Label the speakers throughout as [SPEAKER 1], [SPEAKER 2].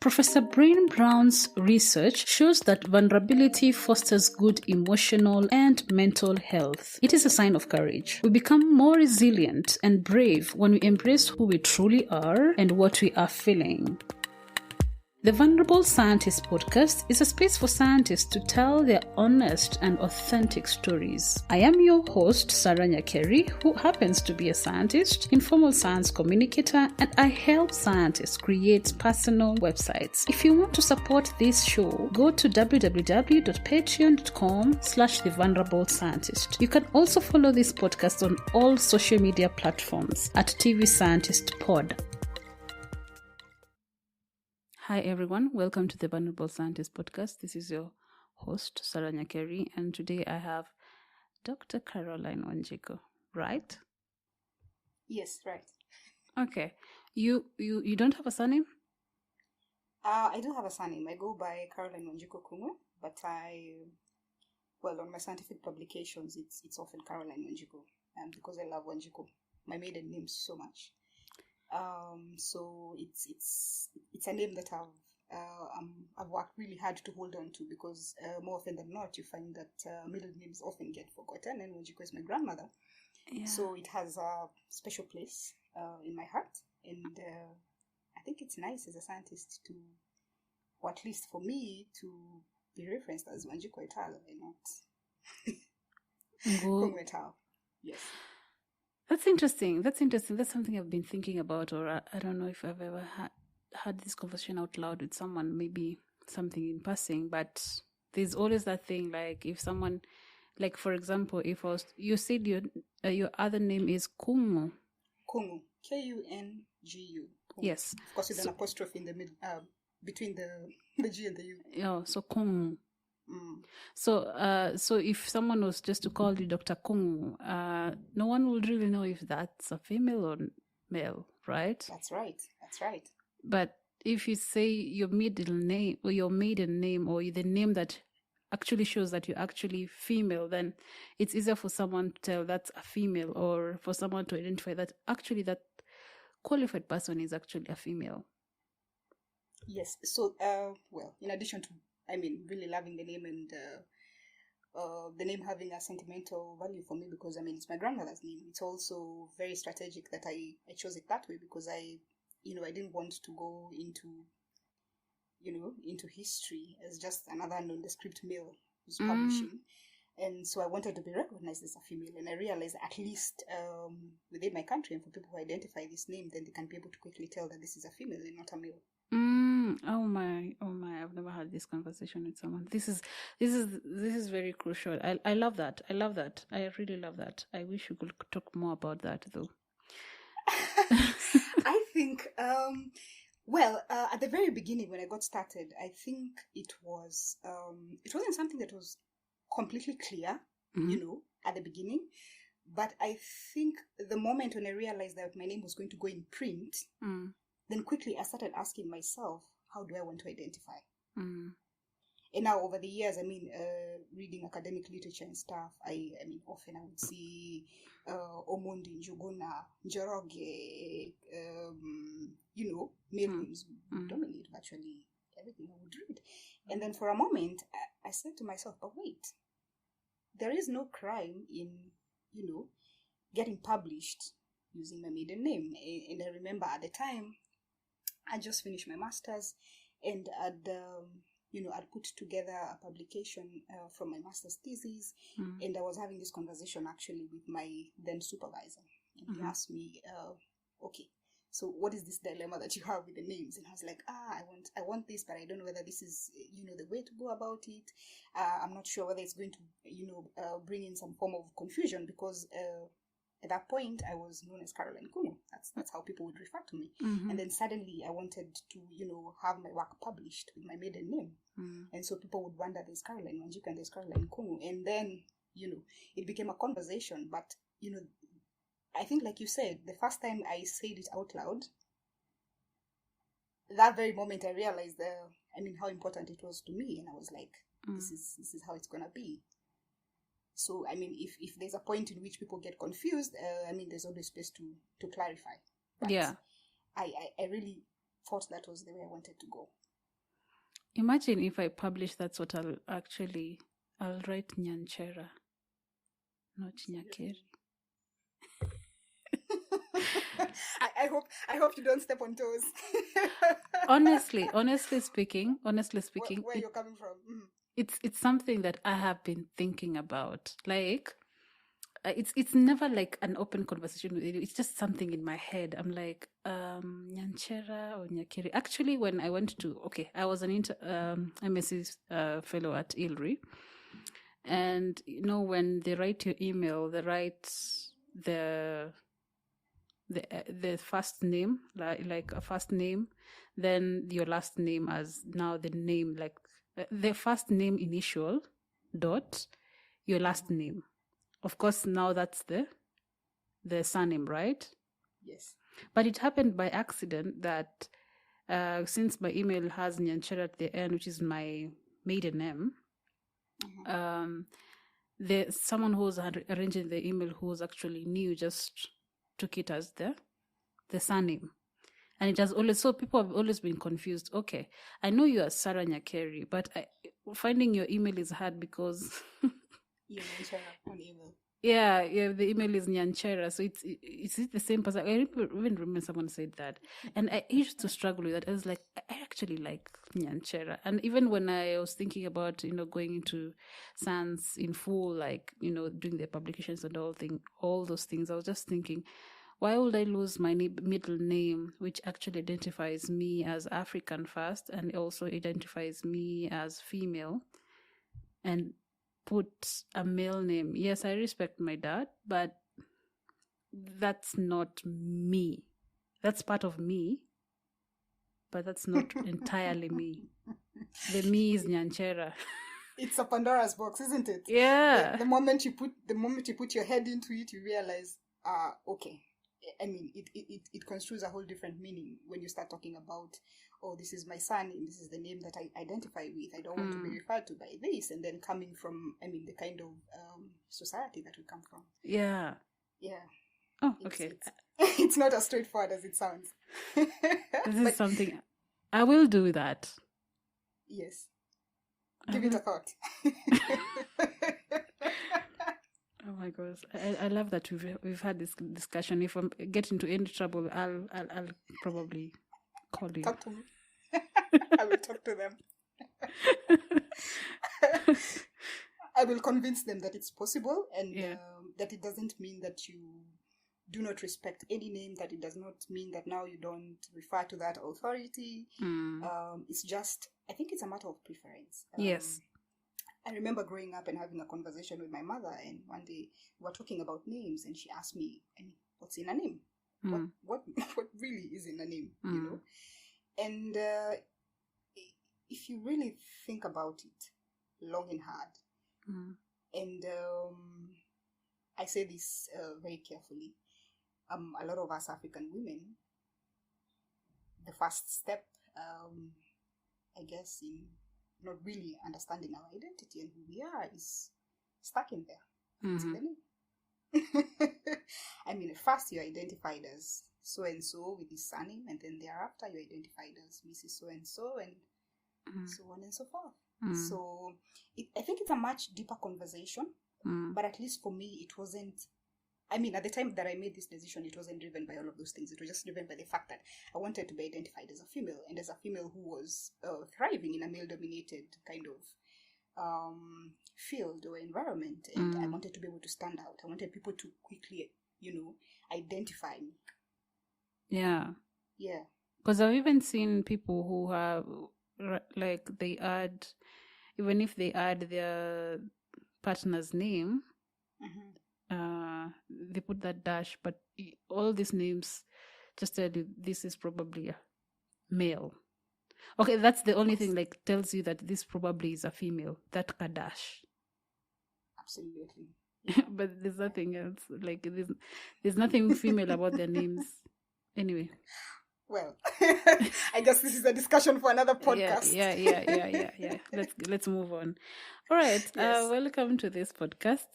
[SPEAKER 1] Professor Brain Brown's research shows that vulnerability fosters good emotional and mental health. It is a sign of courage. We become more resilient and brave when we embrace who we truly are and what we are feeling. The Vulnerable Scientist podcast is a space for scientists to tell their honest and authentic stories. I am your host, Sarah Nyakeri, who happens to be a scientist, informal science communicator, and I help scientists create personal websites. If you want to support this show, go to www.patreon.com/thevulnerable-scientist. You can also follow this podcast on all social media platforms at TV Scientist Pod. Hi everyone, welcome to the Vulnerable Scientist podcast. This is your host, Sarah Nyakeri, and today I have Dr. Caroline Wanjiku, right?
[SPEAKER 2] Yes, right.
[SPEAKER 1] Okay. You don't have a surname?
[SPEAKER 2] I do have a surname. I go by Caroline Wanjiku Kumwe, but on my scientific publications, it's often Caroline Wanjiku, because I love Wanjiku, my maiden name, so much. So it's a name that I've worked really hard to hold on to, because more often than not you find that middle names often get forgotten, and Wanjiku is my grandmother, so it has a special place in my heart, and I think it's nice as a scientist to, or at least for me, to be referenced as Wanjiku et al. And not Kumwe et al. Yes.
[SPEAKER 1] That's interesting. That's something I've been thinking about, or I don't know if I've ever had this conversation out loud with someone, maybe something in passing, but there's always that thing, like if someone, like for example, if you said your other name is Kungu.
[SPEAKER 2] Kungu. Kungu.
[SPEAKER 1] Yes.
[SPEAKER 2] Of course, with an apostrophe in the middle, between the G and the U.
[SPEAKER 1] Yeah, so Kungu. So if someone was just to call you Dr. Kung, no one would really know if that's a female or male, right?
[SPEAKER 2] That's right.
[SPEAKER 1] But if you say your middle name or your maiden name, or the name that actually shows that you're actually female, then it's easier for someone to tell that's a female, or for someone to identify that actually that qualified person is actually a female.
[SPEAKER 2] Yes. So, in addition to, really loving the name, and the name having a sentimental value for me, because it's my grandmother's name. It's also very strategic that I chose it that way, because I didn't want to go into history as just another nondescript male who's publishing, and so I wanted to be recognized as a female. And I realized, at least within my country, and for people who identify this name, then they can be able to quickly tell that this is a female and not a male.
[SPEAKER 1] Oh my! I've never had this conversation with someone. This is very crucial. I love that. I really love that. I wish we could talk more about that, though.
[SPEAKER 2] I think, at the very beginning when I got started, I think it wasn't something that was completely clear, at the beginning. But I think the moment when I realized that my name was going to go in print, then quickly I started asking myself, how do I want to identify? And now over the years, reading academic literature and stuff, often I would see Omondi, Njuguna, Njoroge, male names dominate virtually everything I would read. And then for a moment, I said to myself, but wait, there is no crime in, getting published using my maiden name. And I remember at the time, I just finished my master's, and I'd put together a publication from my master's thesis, and I was having this conversation actually with my then supervisor, and he asked me, okay, so what is this dilemma that you have with the names? And I was like, I want this, but I don't know whether this is, the way to go about it. I'm not sure whether it's going to, bring in some form of confusion, because at that point, I was known as Caroline Kumu. That's how people would refer to me. And then suddenly I wanted to, have my work published with my maiden name. And so people would wonder, there's Caroline Wanjiku and there's Caroline Kumu. And then, it became a conversation. But, I think, like you said, the first time I said it out loud, that very moment I realized, how important it was to me. And I was like, this is how it's going to be. So, if there's a point in which people get confused, there's always space to clarify. But I really thought that was the way I wanted to go.
[SPEAKER 1] Imagine if I publish that's what I'll write Nyanchera, not Nyakeri.
[SPEAKER 2] I hope you don't step on toes.
[SPEAKER 1] honestly speaking,
[SPEAKER 2] where you're coming from.
[SPEAKER 1] It's something that I have been thinking about. Like, it's never like an open conversation with you. It's just something in my head. I'm like, Nyanchera or Nyakeri. Actually, when I went to, I was an MSc fellow at ILRI. And, when they write your email, they write the first name, like a first name, then your last name as now the name, like the first name initial dot your last name. Of course, now that's the surname, right?
[SPEAKER 2] Yes. But
[SPEAKER 1] it happened by accident that since my email has Nyanchera at the end, which is my maiden name, someone who was arranging the email who was actually new just took it as the surname. And it has always, so people have always been confused. Okay, I know you are Sarah Nyakeri, but finding your email is hard because
[SPEAKER 2] you're Nyanchera on email.
[SPEAKER 1] Yeah, the email is Nyanchera, so it's the same person. I even remember someone said that, and I used to struggle with that. I was like, I actually like Nyanchera, and even when I was thinking about going into science in full, like doing the publications and all those things, I was just thinking, why would I lose my middle name, which actually identifies me as African first, and also identifies me as female, and put a male name? Yes, I respect my dad, but that's not me. That's part of me, but that's not entirely me. The me is Nyanchera.
[SPEAKER 2] It's a Pandora's box, isn't it?
[SPEAKER 1] Yeah.
[SPEAKER 2] The moment you put your head into it, you realize, okay. I mean, it construes a whole different meaning when you start talking about, oh, this is my surname, this is the name that I identify with, I don't want to be referred to by this, and then coming from, the kind of society that we come from.
[SPEAKER 1] Yeah.
[SPEAKER 2] Yeah.
[SPEAKER 1] Oh, okay.
[SPEAKER 2] It's not as straightforward as it sounds.
[SPEAKER 1] This is something, I will do that.
[SPEAKER 2] Yes. Give it a thought.
[SPEAKER 1] Oh my gosh, I love that we've had this discussion. If I get into any trouble, I'll probably call you.
[SPEAKER 2] Talk to me. I will talk to them. I will convince them that it's possible, and that it doesn't mean that you do not respect any name, that it does not mean that now you don't refer to that authority. It's just, I think it's a matter of preference.
[SPEAKER 1] Yes.
[SPEAKER 2] I remember growing up and having a conversation with my mother, and one day we were talking about names, and she asked me, what's in a name? What really is in a name, And if you really think about it long and hard, and I say this very carefully, a lot of us African women, the first step, I guess, in not really understanding our identity and who we are is stuck in there. It's in the name. At first you're identified as so-and-so with his surname, and then thereafter you're identified as Mrs. So-and-so, and so on and so forth. So I think it's a much deeper conversation, but at least for me, it wasn't, at the time that I made this decision, it wasn't driven by all of those things. It was just driven by the fact that I wanted to be identified as a female, and as a female who was thriving in a male-dominated kind of field or environment, and I wanted to be able to stand out. I wanted people to quickly, identify me.
[SPEAKER 1] Yeah.
[SPEAKER 2] Yeah.
[SPEAKER 1] Because I've even seen people who have, like, even if they add their partner's name, they put that dash, but all these names just tell you this is probably a male. Okay, that's the only thing, like, tells you that this probably is a female, that dash.
[SPEAKER 2] Absolutely.
[SPEAKER 1] But there's nothing else, like, there's nothing female about their names. Anyway.
[SPEAKER 2] Well, I guess this is a discussion for another podcast.
[SPEAKER 1] Yeah. Let's move on. All right.
[SPEAKER 2] Yes.
[SPEAKER 1] Welcome to this podcast.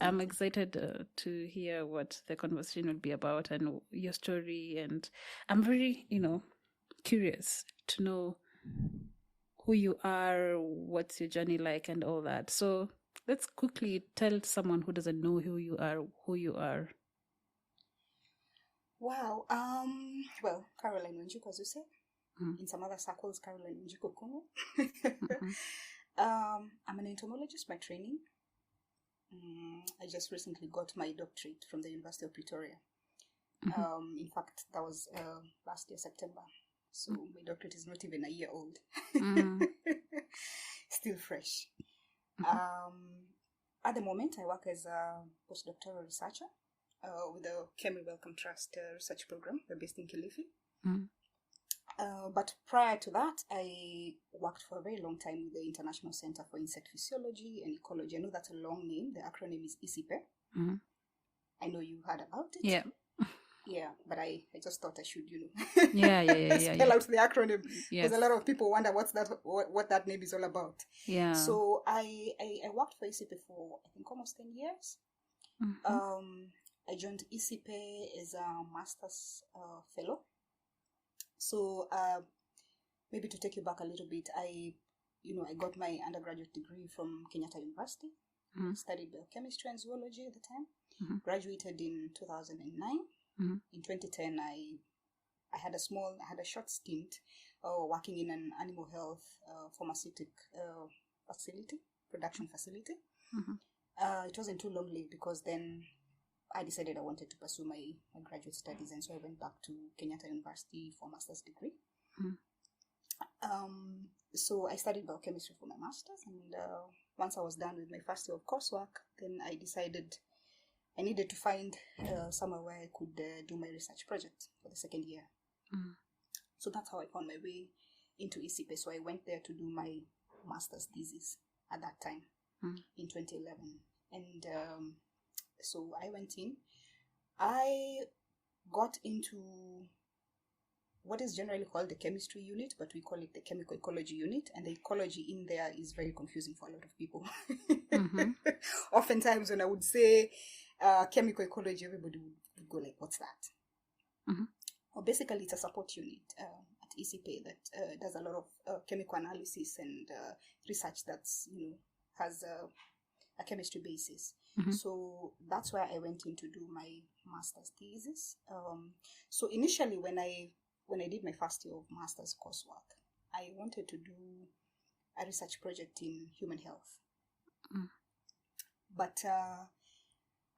[SPEAKER 1] I'm excited to hear what the conversation will be about and your story, and I'm very, curious to know who you are, what's your journey like, and all that. So let's quickly tell someone who doesn't know who you are, who you are.
[SPEAKER 2] Wow. Well, Caroline Wanjiku, as you said. In some other circles, Caroline Wanjiku Kuno. I'm an entomologist by training. I just recently got my doctorate from the University of Pretoria. In fact, that was last year, September. So my doctorate is not even a year old. Still fresh. At the moment, I work as a postdoctoral researcher with the Kemi Wellcome Trust research program. We're based in Kilifi. But prior to that, I worked for a very long time with the International Center for Insect Physiology and Ecology. I know that's a long name. The acronym is ICIPE. I know you heard about it.
[SPEAKER 1] Yeah.
[SPEAKER 2] Yeah, but I just thought I should,
[SPEAKER 1] Yeah.
[SPEAKER 2] spell out the acronym.
[SPEAKER 1] Yes.
[SPEAKER 2] Because a lot of people wonder what that name is all about.
[SPEAKER 1] Yeah.
[SPEAKER 2] So I worked for ICIPE for, I think, almost 10 years. I joined ICIPE as a master's fellow. So maybe to take you back a little bit, I got my undergraduate degree from Kenyatta University. Studied biochemistry and zoology at the time. Graduated in 2009. In 2010, I had a short stint working in an animal health pharmaceutical production facility. It wasn't too long-lived because then I decided I wanted to pursue my graduate studies, and so I went back to Kenyatta University for a master's degree. So I studied biochemistry for my master's, and once I was done with my first year of coursework, then I decided I needed to find somewhere where I could do my research project for the second year. So that's how I found my way into ICIPE. So I went there to do my master's thesis at that time in 2011. And so I went in. I got into what is generally called the chemistry unit, but we call it the chemical ecology unit. And the ecology in there is very confusing for a lot of people. Oftentimes when I would say chemical ecology, everybody would go like, what's that? Well, basically, it's a support unit at ICIPE that does a lot of chemical analysis and research that's, has a chemistry basis. So that's where I went in to do my master's thesis. So initially, when I did my first year of master's coursework, I wanted to do a research project in human health. But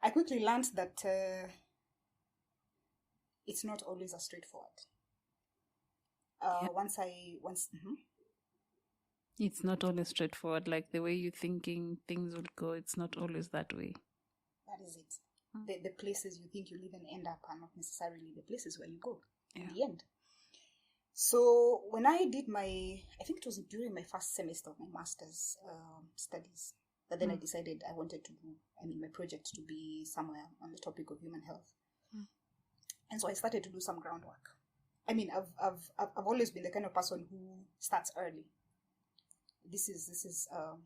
[SPEAKER 2] I quickly learned that it's not always as straightforward.
[SPEAKER 1] It's not always straightforward. Like the way you're thinking things will go, it's not always that way.
[SPEAKER 2] That is it. The places you think you'll even end up are not necessarily the places where you go in the end. So when I did I think it was during my first semester of my master's studies, that then I decided I wanted to do, my project to be somewhere on the topic of human health. And so I started to do some groundwork. I've always been the kind of person who starts early. This is a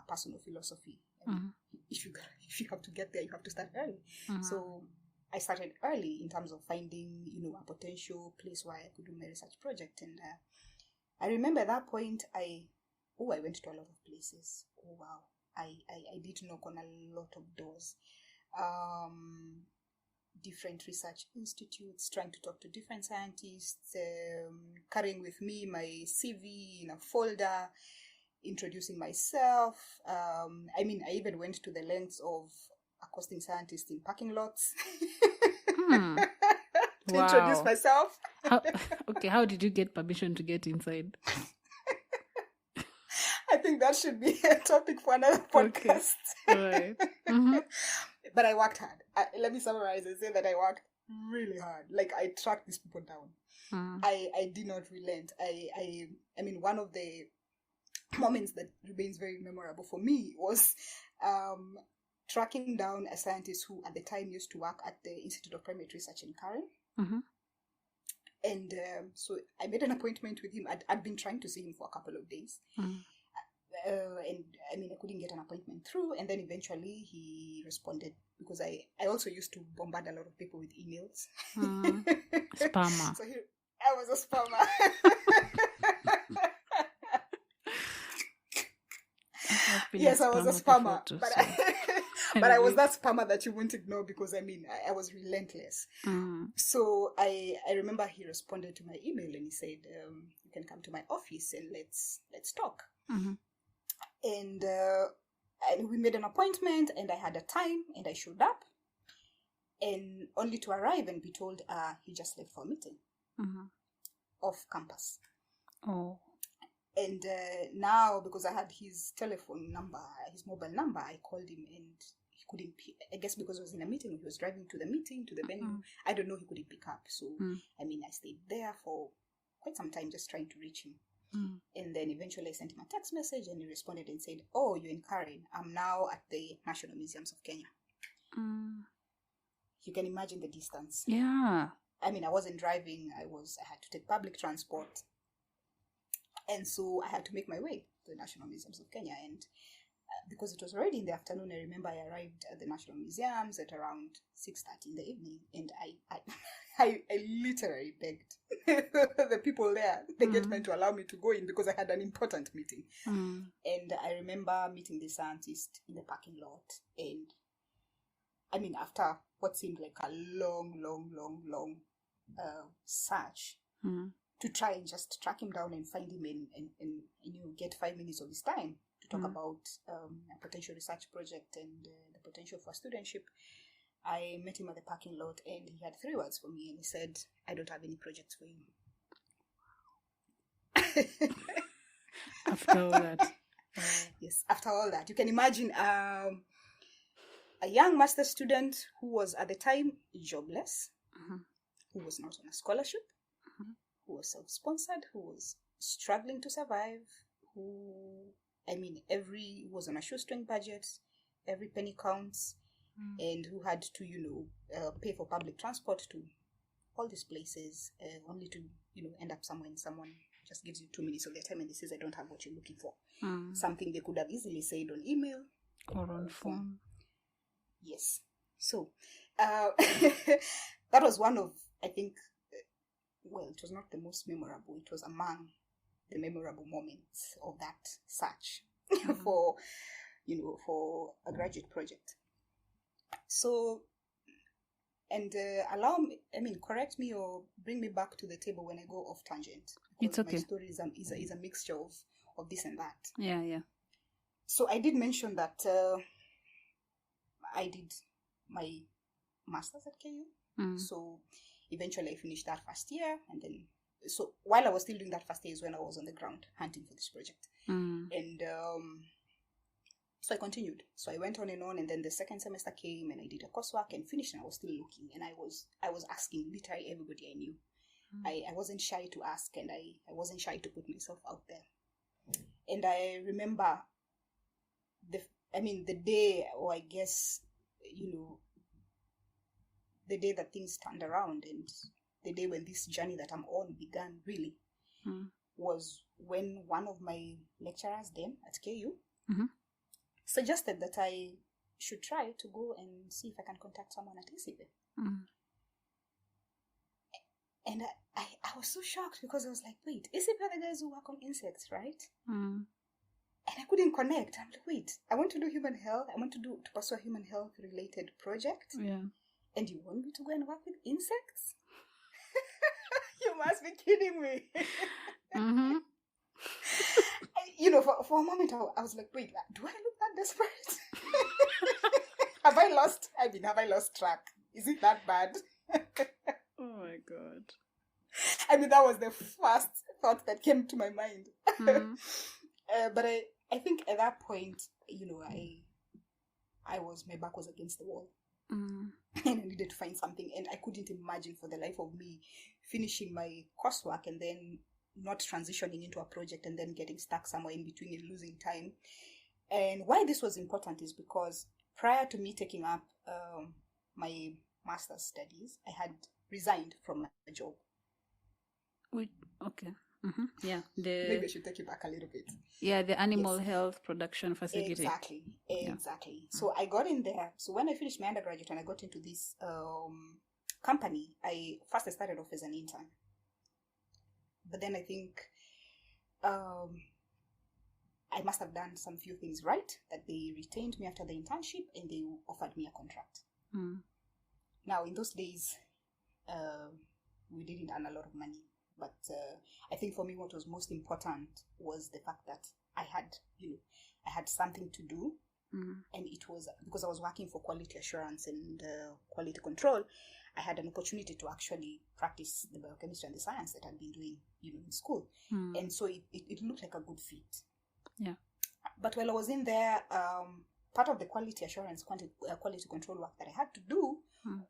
[SPEAKER 2] personal philosophy. If you have to get there, you have to start early. So I started early in terms of finding, a potential place where I could do my research project. And I remember at that point, I went to a lot of places. Oh, wow. I did knock on a lot of doors. Different research institutes, trying to talk to different scientists, carrying with me my CV in a folder, introducing myself. I even went to the lengths of accosting scientists in parking lots to introduce myself.
[SPEAKER 1] How did you get permission to get inside?
[SPEAKER 2] I think that should be a topic for another podcast.
[SPEAKER 1] Okay. Right.
[SPEAKER 2] But I worked hard. Let me summarize and say that I worked really hard. Like, I tracked these people down. I did not relent. One of the moments that remains very memorable for me was tracking down a scientist who at the time used to work at the Institute of Primate Research in Karen. And so I made an appointment with him. I'd been trying to see him for a couple of days. And I couldn't get an appointment through, and then eventually he responded, because I also used to bombard a lot of people with emails.
[SPEAKER 1] Spammer.
[SPEAKER 2] So I was a spammer.
[SPEAKER 1] been
[SPEAKER 2] yes,
[SPEAKER 1] a
[SPEAKER 2] I was a
[SPEAKER 1] spammer
[SPEAKER 2] spammer,
[SPEAKER 1] before too,
[SPEAKER 2] but
[SPEAKER 1] so
[SPEAKER 2] but I was
[SPEAKER 1] maybe.
[SPEAKER 2] that spammer that you won't ignore because I was relentless. So I remember he responded to my email and he said, "You can come to my office and let's talk." And we made an appointment, and I had a time, and I showed up, and only to arrive and be told he just left for a meeting off campus.
[SPEAKER 1] Oh.
[SPEAKER 2] And now, because I had his telephone number, his mobile number, I called him and he couldn't pick. I guess because I was in a meeting, he was driving to the meeting, to the venue. I don't know, he couldn't pick up. So, I stayed there for quite some time just trying to reach him. And then eventually I sent him a text message and he responded and said, "Oh, you're in Karen. I'm now at the National Museums of Kenya." You can imagine the distance.
[SPEAKER 1] Yeah.
[SPEAKER 2] I wasn't driving. I had to take public transport. And so I had to make my way to the National Museums of Kenya. And because it was already in the afternoon, I remember I arrived at the National Museums at around 6:30 in the evening. And I literally begged the people there, the gateman, to allow me to go in because I had an important meeting. And I remember meeting the scientist in the parking lot. And after what seemed like a long search, to try and just track him down and find him and get 5 minutes of his time to talk about a potential research project and the potential for studentship. I met him at the parking lot and he had 3 words for me, and he said, "I don't have any projects for you."
[SPEAKER 1] After all that.
[SPEAKER 2] Yes, after all that. You can imagine a young master's student who was at the time jobless, who was not on a scholarship, who was self-sponsored, who was struggling to survive, who was on a shoestring budget, every penny counts, and who had to, pay for public transport to all these places, only to, end up somewhere and someone just gives you 2 minutes of their time and they says, "I don't have what you're looking for." Something they could have easily said on email
[SPEAKER 1] or on phone.
[SPEAKER 2] Yes. So, that was one of, I think, it was not the most memorable. It was among the memorable moments of that search for a graduate project. So, and correct me or bring me back to the table when I go off tangent.
[SPEAKER 1] It's okay.
[SPEAKER 2] My story is a mixture of this and that.
[SPEAKER 1] Yeah.
[SPEAKER 2] So I did mention that I did my master's at KU. So eventually I finished that first year, and then so while I was still doing that first year is when I was on the ground hunting for this project. And so I continued. So I went on, and then the second semester came and I did a coursework and finished, and I was still looking, and I was asking literally everybody I knew. I wasn't shy to ask, and I wasn't shy to put myself out there. And I remember the day, or I guess, the day that things turned around, and the day when this journey that I'm on began really, was when one of my lecturers then at KU suggested that I should try to go and see if I can contact someone at ECB. And I was so shocked because I was like, wait, ECB are the guys who work on insects, right? And I couldn't connect. I'm like, wait, I want to do human health. I want to pursue a human health related project. Yeah. And you want me to go and work with insects? You must be kidding me. For a moment, I was like, wait, do I look that desperate? Have I lost track? Is it that bad?
[SPEAKER 1] Oh my God.
[SPEAKER 2] That was the first thought that came to my mind. But I think at that point, my back was against the wall. And I needed to find something, and I couldn't imagine for the life of me finishing my coursework and then not transitioning into a project and then getting stuck somewhere in between and losing time. And why this was important is because prior to me taking up my master's studies, I had resigned from my job.
[SPEAKER 1] Okay. Yeah.
[SPEAKER 2] Maybe I should take you back a little bit.
[SPEAKER 1] Yeah, the animal health production facility.
[SPEAKER 2] Exactly. Yeah. So I got in there. So when I finished my undergraduate and I got into this company, I started off as an intern. But then I think I I must have done some few things right, that they retained me after the internship and they offered me a contract. Now, in those days, we didn't earn a lot of money. But I think for me, what was most important was the fact that I had something to do. And it was because I was working for quality assurance and quality control. I had an opportunity to actually practice the biochemistry and the science that I'd been doing, in school. And so it looked like a good fit.
[SPEAKER 1] Yeah.
[SPEAKER 2] But while I was in there, part of the quality assurance, quality control work that I had to do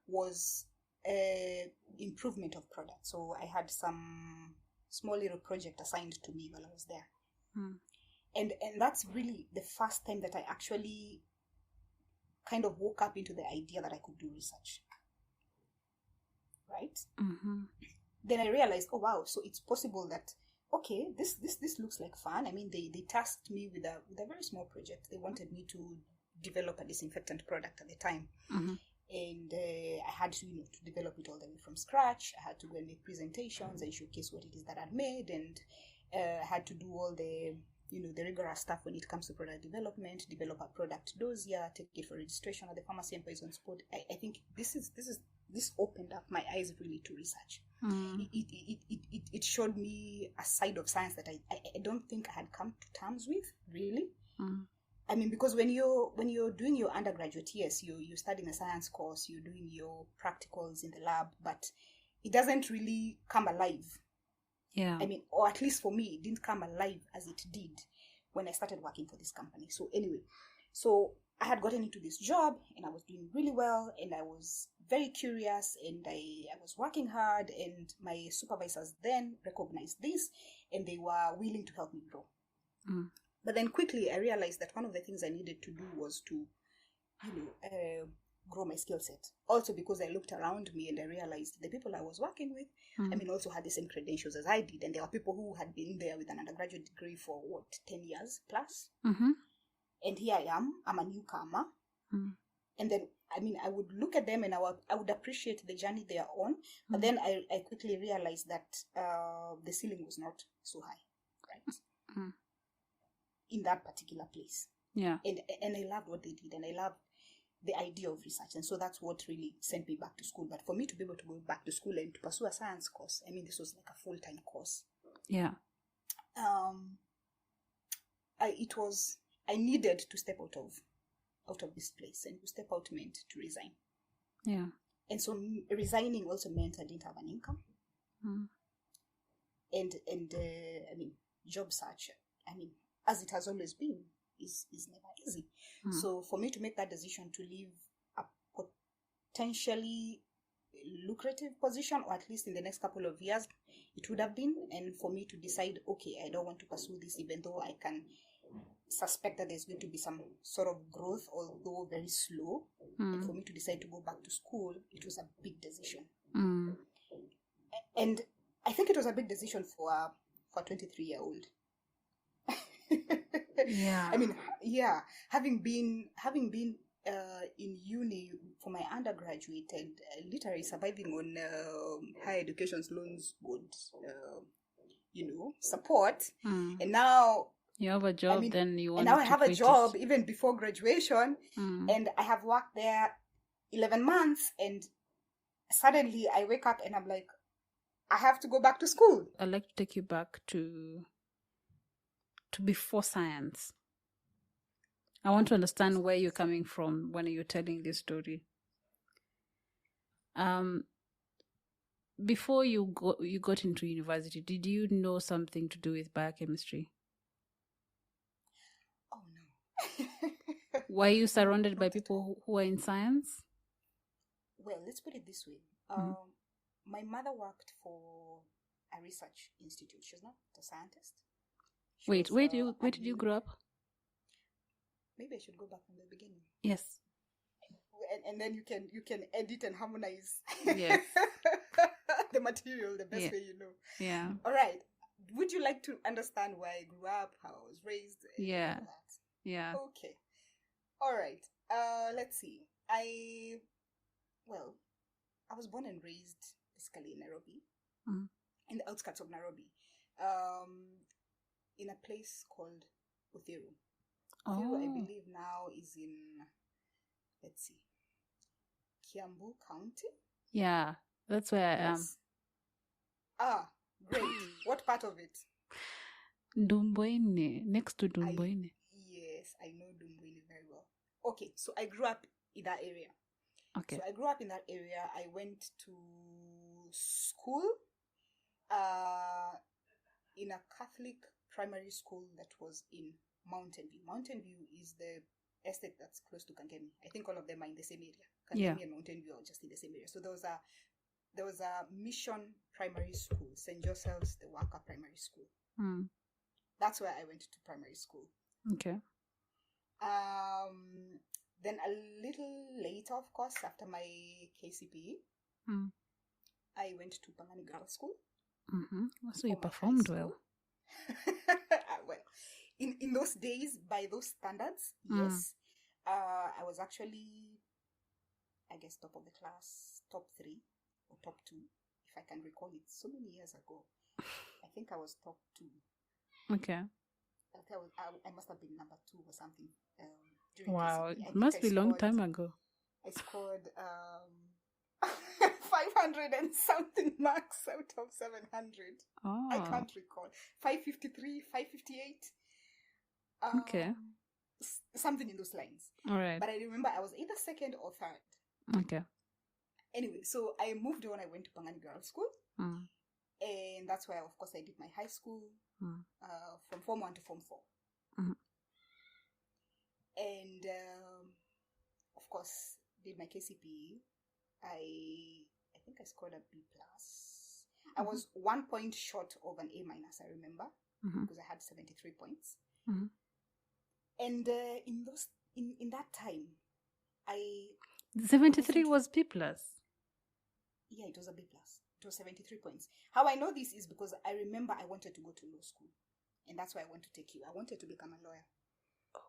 [SPEAKER 2] was improvement of products. So I had some small little project assigned to me while I was there. And that's really the first time that I actually kind of woke up into the idea that I could do research. Right? Then I realized, oh wow, so it's possible that, okay, this looks like fun. I mean, they tasked me with a very small project. They wanted me to develop a disinfectant product at the time. And I had to, to develop it all the way from scratch. I had to go and make presentations and showcase what it is that I'd made. And I had to do all the, the rigorous stuff when it comes to product development, develop a product dossier, take it for registration at the pharmacy employees on spot. I think this opened up my eyes really to research. It showed me a side of science that I don't think I had come to terms with, really. I mean, because when you're doing your undergraduate, yes, you're studying a science course, you're doing your practicals in the lab, but it doesn't really come alive.
[SPEAKER 1] Yeah.
[SPEAKER 2] I mean, or at least for me, it didn't come alive as it did when I started working for this company. So anyway, I had gotten into this job and I was doing really well and I was very curious and I was working hard, and my supervisors then recognized this and they were willing to help me grow. But then quickly I realized that one of the things I needed to do was to, grow my skill set. Also because I looked around me and I realized the people I was working with, also had the same credentials as I did. And there were people who had been there with an undergraduate degree for 10 years plus. And here I am, I'm a newcomer. And then, I would look at them and I would appreciate the journey they are on. But then I quickly realized that the ceiling was not so high, right? In that particular place.
[SPEAKER 1] Yeah.
[SPEAKER 2] And I loved what they did, and I loved the idea of research. And so that's what really sent me back to school. But for me to be able to go back to school and to pursue a science course, this was like a full-time course.
[SPEAKER 1] Yeah.
[SPEAKER 2] I needed to step out of this place, and to step out meant to resign.
[SPEAKER 1] Yeah. And
[SPEAKER 2] so resigning also meant I didn't have an income. And job search, as it has always been, is never easy. So for me to make that decision to leave a potentially lucrative position, or at least in the next couple of years, it would have been, and for me to decide, okay, I don't want to pursue this, even though I can suspect that there's going to be some sort of growth, although very slow. And for me to decide to go back to school, it was a big decision. And I think it was a big decision for a 23-year-old.
[SPEAKER 1] Yeah.
[SPEAKER 2] Having been in uni for my undergraduate and literally surviving on higher education's loans would support, and now
[SPEAKER 1] you have a job, then you want
[SPEAKER 2] and now I have a job
[SPEAKER 1] it.
[SPEAKER 2] even before graduation, and I have worked there 11 months, and suddenly I wake up and I'm like, I have to go back to school.
[SPEAKER 1] I'd like to take you back to before science. I want to understand where you're coming from when you're telling this story. Before you got into university, did you know something to do with biochemistry?
[SPEAKER 2] Oh no.
[SPEAKER 1] Were you surrounded by people who are in science?
[SPEAKER 2] Well, let's put it this way. My mother worked for a research institute. She's not a scientist. Where
[SPEAKER 1] did you grow up?
[SPEAKER 2] Maybe I should go back from the beginning.
[SPEAKER 1] Yes.
[SPEAKER 2] And then you can edit and harmonize.
[SPEAKER 1] Yes.
[SPEAKER 2] The material the best way you know.
[SPEAKER 1] Yeah.
[SPEAKER 2] All right. Would you like to understand where I grew up, how I was raised?
[SPEAKER 1] Yeah.
[SPEAKER 2] All that?
[SPEAKER 1] Yeah.
[SPEAKER 2] Okay. All right. Let's see. I was born and raised basically in Nairobi, in the outskirts of Nairobi, in a place called Uthiru. Uthiru, I
[SPEAKER 1] Oh,
[SPEAKER 2] believe now is in, let's see, Kiambu County.
[SPEAKER 1] yeah, that's where I am.
[SPEAKER 2] Yes. Ah, great. What part of it?
[SPEAKER 1] Dumboine, next to Dumboine.
[SPEAKER 2] Yes, I know Dumbuini very well. Okay, so I grew up in that area.
[SPEAKER 1] Okay.
[SPEAKER 2] So I grew up in that area. I went to school in a Catholic primary school that was in Mountain View. Mountain View is the estate that's close to Kangemi. I think all of them are in the same area. Kangemi and Mountain View are just in the same area. So there was a mission primary school, St. Joseph's the Waka Primary School. That's where I went to primary school.
[SPEAKER 1] Okay.
[SPEAKER 2] Then a little later, of course, after my KCPE, I went to Pangani Girls School.
[SPEAKER 1] So you performed well.
[SPEAKER 2] Well, in those days, by those standards, yes. I was actually, I guess, top of the class, top 3 or top 2, if I can recall it. So many years ago, I think I was top 2.
[SPEAKER 1] Okay.
[SPEAKER 2] I must have been number 2 or something.
[SPEAKER 1] Wow,
[SPEAKER 2] KCPE.
[SPEAKER 1] it must be a long time ago.
[SPEAKER 2] I scored 500 and something marks out of 700.
[SPEAKER 1] Oh.
[SPEAKER 2] I can't recall. 553, 558.
[SPEAKER 1] Okay.
[SPEAKER 2] Something in those lines.
[SPEAKER 1] All right.
[SPEAKER 2] But I remember I was either second or third.
[SPEAKER 1] Okay.
[SPEAKER 2] Anyway, so I moved on. I went to Pangani Girls School. And that's where, of course, I did my high school from Form 1 to Form 4. And, of course, did my KCPE. I think I scored a B+. I was 1 point short of an A-, I remember, because I had 73 points. And in that time,
[SPEAKER 1] 73 was B+.
[SPEAKER 2] Yeah, it was a B+. It was 73 points. How I know this is because I remember I wanted to go to law school. And that's why I went to take you. I wanted to become a lawyer.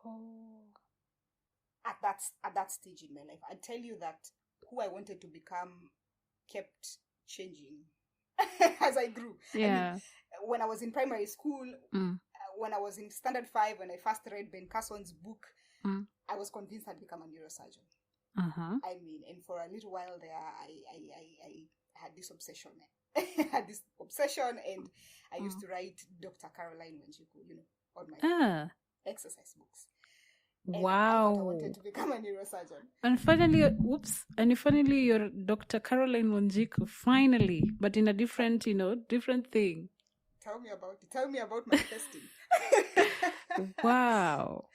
[SPEAKER 1] Oh.
[SPEAKER 2] At that stage in my life. I tell you that who I wanted to become kept changing as I grew.
[SPEAKER 1] Yeah.
[SPEAKER 2] I mean, when I was in primary school, when I was in standard 5, when I first read Ben Carson's book, I was convinced I'd become a neurosurgeon. I mean, and for a little while there, I had this obsession. And I used to write Dr. Caroline Wanjiku, on my exercise books. And
[SPEAKER 1] wow.
[SPEAKER 2] I wanted to become a neurosurgeon.
[SPEAKER 1] And finally, you're Dr. Caroline Wanjiku, finally, but in a different thing.
[SPEAKER 2] Tell me about it. Tell me about my testing.
[SPEAKER 1] Wow.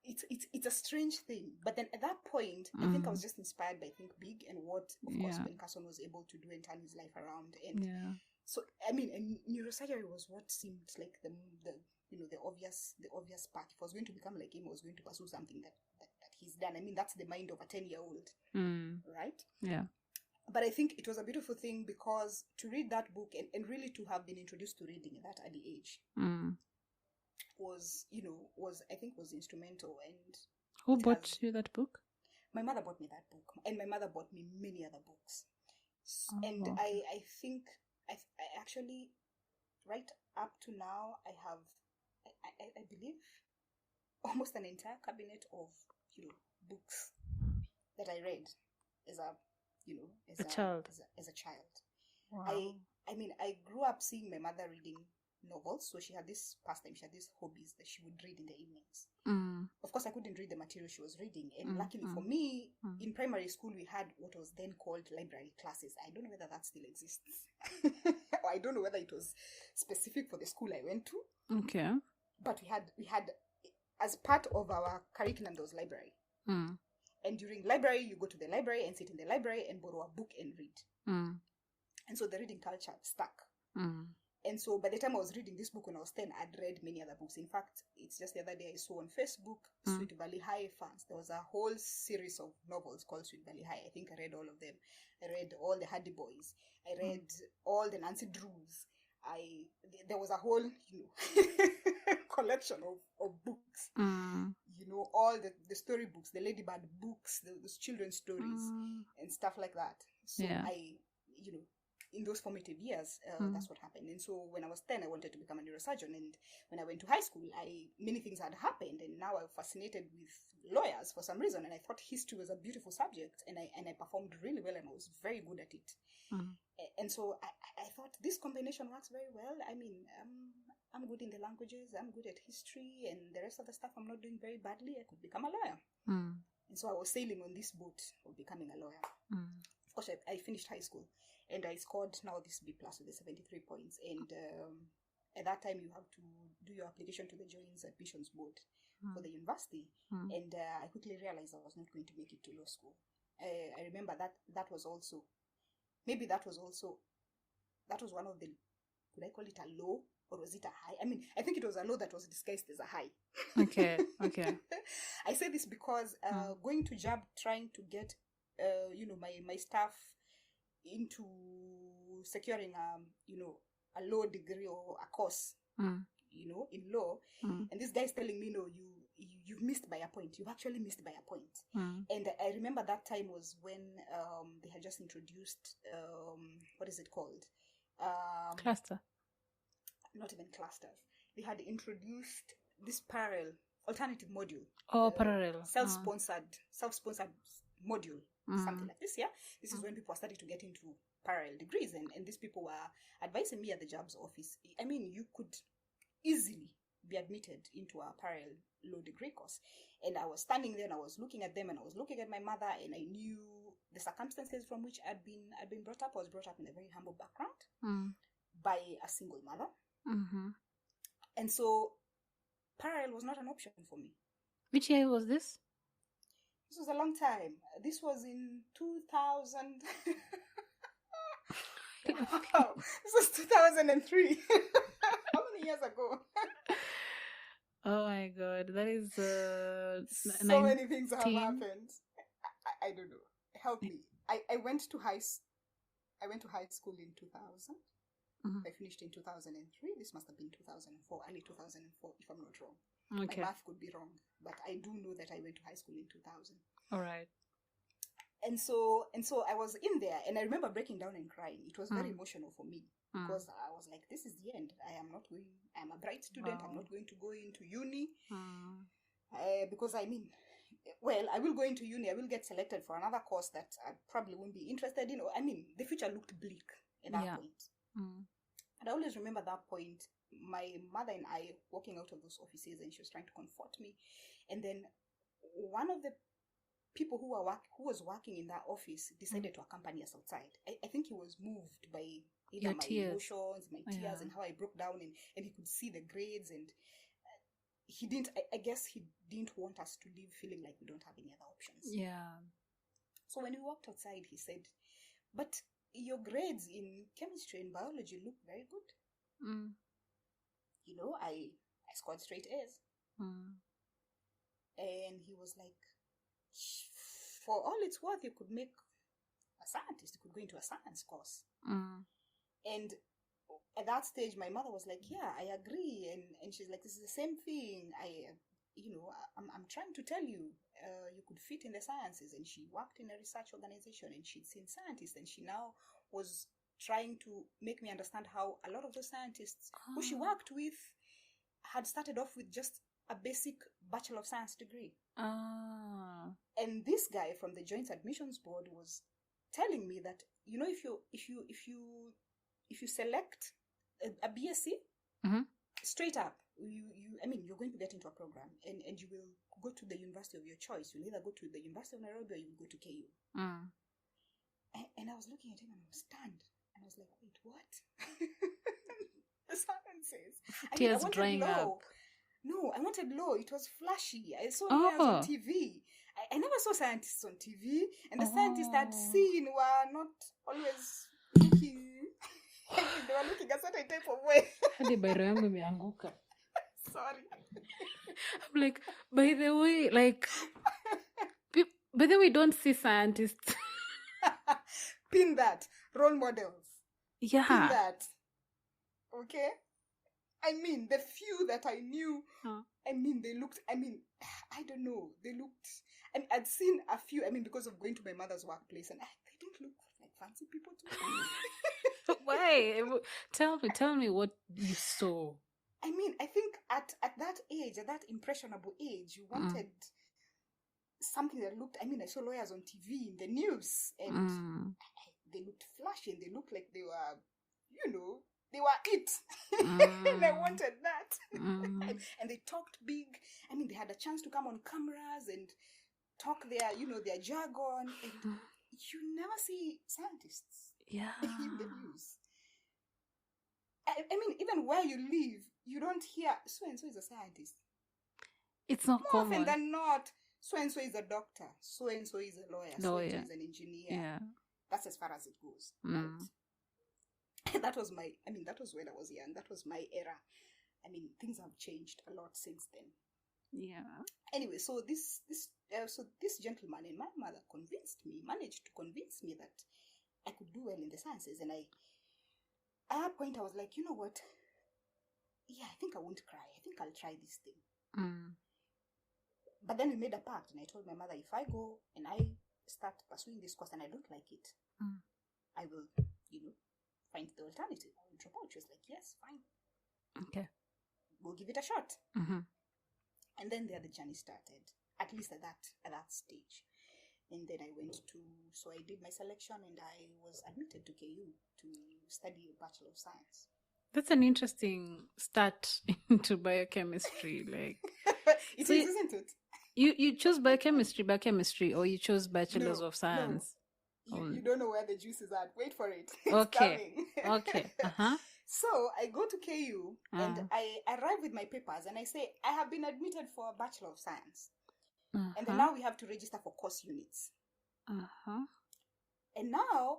[SPEAKER 2] It's a strange thing. But then at that point, I think I was just inspired by Think Big and what, of course, Ben Carson was able to do and turn his life around. And so, I mean, and neurosurgery was what seemed like the obvious path. If I was going to become like him, I was going to pursue something that he's done. I mean, that's the mind of a 10-year-old, right?
[SPEAKER 1] Yeah.
[SPEAKER 2] But I think it was a beautiful thing because to read that book and really to have been introduced to reading at that early age was instrumental. And
[SPEAKER 1] who bought you that book?
[SPEAKER 2] My mother bought me that book, and my mother bought me many other books. And okay. I think I actually, right up to now, I have I believe almost an entire cabinet of books that I read as a child. Wow. I mean, I grew up seeing my mother reading novels, so she had this pastime, she had these hobbies that she would read in the evenings. Of course, I couldn't read the material she was reading, and luckily for me, in primary school we had what was then called library classes. I don't know whether that still exists, or I don't know whether it was specific for the school I went to. Okay, but we had as part of our curriculum there was library. And during library, you go to the library and sit in the library and borrow a book and read. And so the reading culture stuck. And so by the time I was reading this book when I was 10, I'd read many other books. In fact, it's just the other day I saw on Facebook, Sweet Valley High fans. There was a whole series of novels called Sweet Valley High. I think I read all of them. I read all the Hardy Boys. I read all the Nancy Drews. There was a whole collection of books. All the story books, the Ladybird books, those children's stories and stuff like that. So in those formative years, that's what happened. And so when I was 10, I wanted to become a neurosurgeon. And when I went to high school, many things had happened. And now I'm fascinated with lawyers for some reason. And I thought history was a beautiful subject. And I performed really well, and I was very good at it. And so I thought this combination works very well. I mean, I'm good in the languages, I'm good at history, and the rest of the stuff I'm not doing very badly. I could become a lawyer. And so I was sailing on this boat of becoming a lawyer. Of course, I finished high school, and I scored now this B+ with the 73 points. And at that time, you have to do your application to the Joint Admissions Board for the university. And I quickly realized I was not going to make it to law school. I remember that was also one of the, could I call it a low, or was it a high? I mean, I think it was a low that was disguised as a high.
[SPEAKER 1] Okay.
[SPEAKER 2] I say this because going to JAB, trying to get, my staff into securing, a law degree or a course, in law. And this guy is telling me, no, you've missed by a point. You've actually missed by a point. And I remember that time was when they had just introduced, what is it called?
[SPEAKER 1] Cluster.
[SPEAKER 2] Not even clusters. They had introduced this parallel alternative module.
[SPEAKER 1] Parallel.
[SPEAKER 2] Self-sponsored module. Something like this, yeah? This is when people are starting to get into parallel degrees. And these people were advising me at the JAB's office. I mean, you could easily be admitted into a parallel law degree course. And I was standing there and I was looking at them and I was looking at my mother, and I knew the circumstances from which I'd been brought up. I was brought up in a very humble background by a single mother. And so parallel was not an option for me.
[SPEAKER 1] Which year was this?
[SPEAKER 2] This was a long time. This was in 2000. Wow. This was 2003. How many years ago?
[SPEAKER 1] Oh my God, that is
[SPEAKER 2] so many things have happened. I don't know. Help me. I went to high school in 2000. I finished in 2003. This must have been 2004, early 2004, if I'm not wrong. Okay. My math could be wrong, but I do know that I went to high school in 2000.
[SPEAKER 1] All right.
[SPEAKER 2] And so I was in there, and I remember breaking down and crying. It was very emotional for me because I was like, this is the end. I'm a bright student. I'm not going to go into uni because I will go into uni. I will get selected for another course that I probably won't be interested in. I mean, the future looked bleak at that point. And I always remember that point, my mother and I walking out of those offices, and she was trying to comfort me. And then one of the people who was working in that office decided to accompany us outside. I think he was moved by either
[SPEAKER 1] your
[SPEAKER 2] my
[SPEAKER 1] tears.
[SPEAKER 2] emotions, my tears, and how I broke down, and he could see the grades, and he didn't, I guess he didn't want us to leave feeling like we don't have any other options.
[SPEAKER 1] Yeah.
[SPEAKER 2] So when we walked outside, he said, but your grades in chemistry and biology look very good. I scored straight A's. And he was like, for all it's worth, you could make a scientist. You could go into a science course. And at that stage, my mother was like, yeah, I agree. And she's like, this is the same thing. I'm trying to tell you, you could fit in the sciences. And she worked in a research organization, and she'd seen scientists, and she now was trying to make me understand how a lot of those scientists who she worked with had started off with just a basic Bachelor of Science degree. And this guy from the Joint Admissions Board was telling me that, if you select a BSc, straight up, you're going to get into a program, and you will go to the university of your choice. You'll either go to the University of Nairobi or you will go to KU. And I was looking at him and I was stunned. And I was like, wait, what? The sciences.
[SPEAKER 1] Tears drying up.
[SPEAKER 2] No, I wanted law. It was flashy. I saw lawyers on TV. I never saw scientists on TV. And the scientists I'd seen were not always looking. They were looking a certain type of way.
[SPEAKER 1] Hadi bairo yangu imeanguka.
[SPEAKER 2] Sorry.
[SPEAKER 1] I'm like, by the way, don't see scientists.
[SPEAKER 2] Pin that. Role models.
[SPEAKER 1] Yeah.
[SPEAKER 2] Pin that. Okay? The few that I knew, they looked, I don't know. They looked, I'd seen a few, because of going to my mother's workplace, and they don't look like fancy people to me.
[SPEAKER 1] Why? Tell me what you saw.
[SPEAKER 2] I mean, I think at that age, at that impressionable age, you wanted something that looked, I mean, I saw lawyers on TV in the news, and they looked flashy, and they looked like they were, they were it. And I wanted that. And they talked big. I mean, they had a chance to come on cameras and talk their, their jargon. And you never see scientists in the news. I mean, even where you live, you don't hear so-and-so is a scientist.
[SPEAKER 1] It's not
[SPEAKER 2] More
[SPEAKER 1] common.
[SPEAKER 2] often than not, so-and-so is a doctor, so-and-so is a lawyer, so-and-so is an engineer.
[SPEAKER 1] Yeah.
[SPEAKER 2] That's as far as it goes. Right? That was when I was young. That was my era. I mean, things have changed a lot since then.
[SPEAKER 1] Yeah.
[SPEAKER 2] Anyway, so this gentleman and my mother managed to convince me that I could do well in the sciences. And at that point, I was like, you know what? Yeah, I think I won't cry. I think I'll try this thing. But then we made a pact, and I told my mother, if I go and I start pursuing this course and I don't like it, I will, find the alternative. I will drop out. She was like, yes, fine.
[SPEAKER 1] Okay.
[SPEAKER 2] We'll give it a shot. And then there the journey started, at least at that stage. And then I did my selection, and I was admitted to KU to study a Bachelor of Science.
[SPEAKER 1] That's an interesting start into biochemistry. Like
[SPEAKER 2] it is, isn't it?
[SPEAKER 1] You chose biochemistry, or you chose Bachelors of Science?
[SPEAKER 2] No. You don't know where the juice is at. Wait for it. It's
[SPEAKER 1] okay.
[SPEAKER 2] coming.
[SPEAKER 1] Okay.
[SPEAKER 2] So I go to KU and I arrive with my papers and I say, I have been admitted for a Bachelor of Science. And then now we have to register for course units. And now,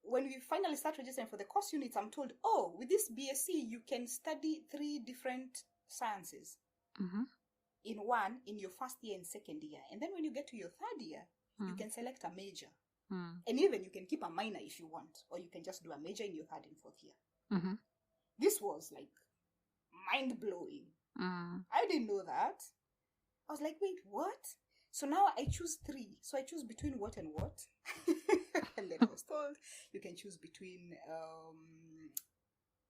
[SPEAKER 2] when we finally start registering for the course units, I'm told, with this BSc, you can study 3 different sciences in your first year and second year. And then when you get to your third year, you can select a major. And even you can keep a minor if you want, or you can just do a major in your third and fourth year. This was like mind-blowing. I didn't know that. I was like, wait, what? So now I choose 3. So I choose between what and what? And then I was told you can choose between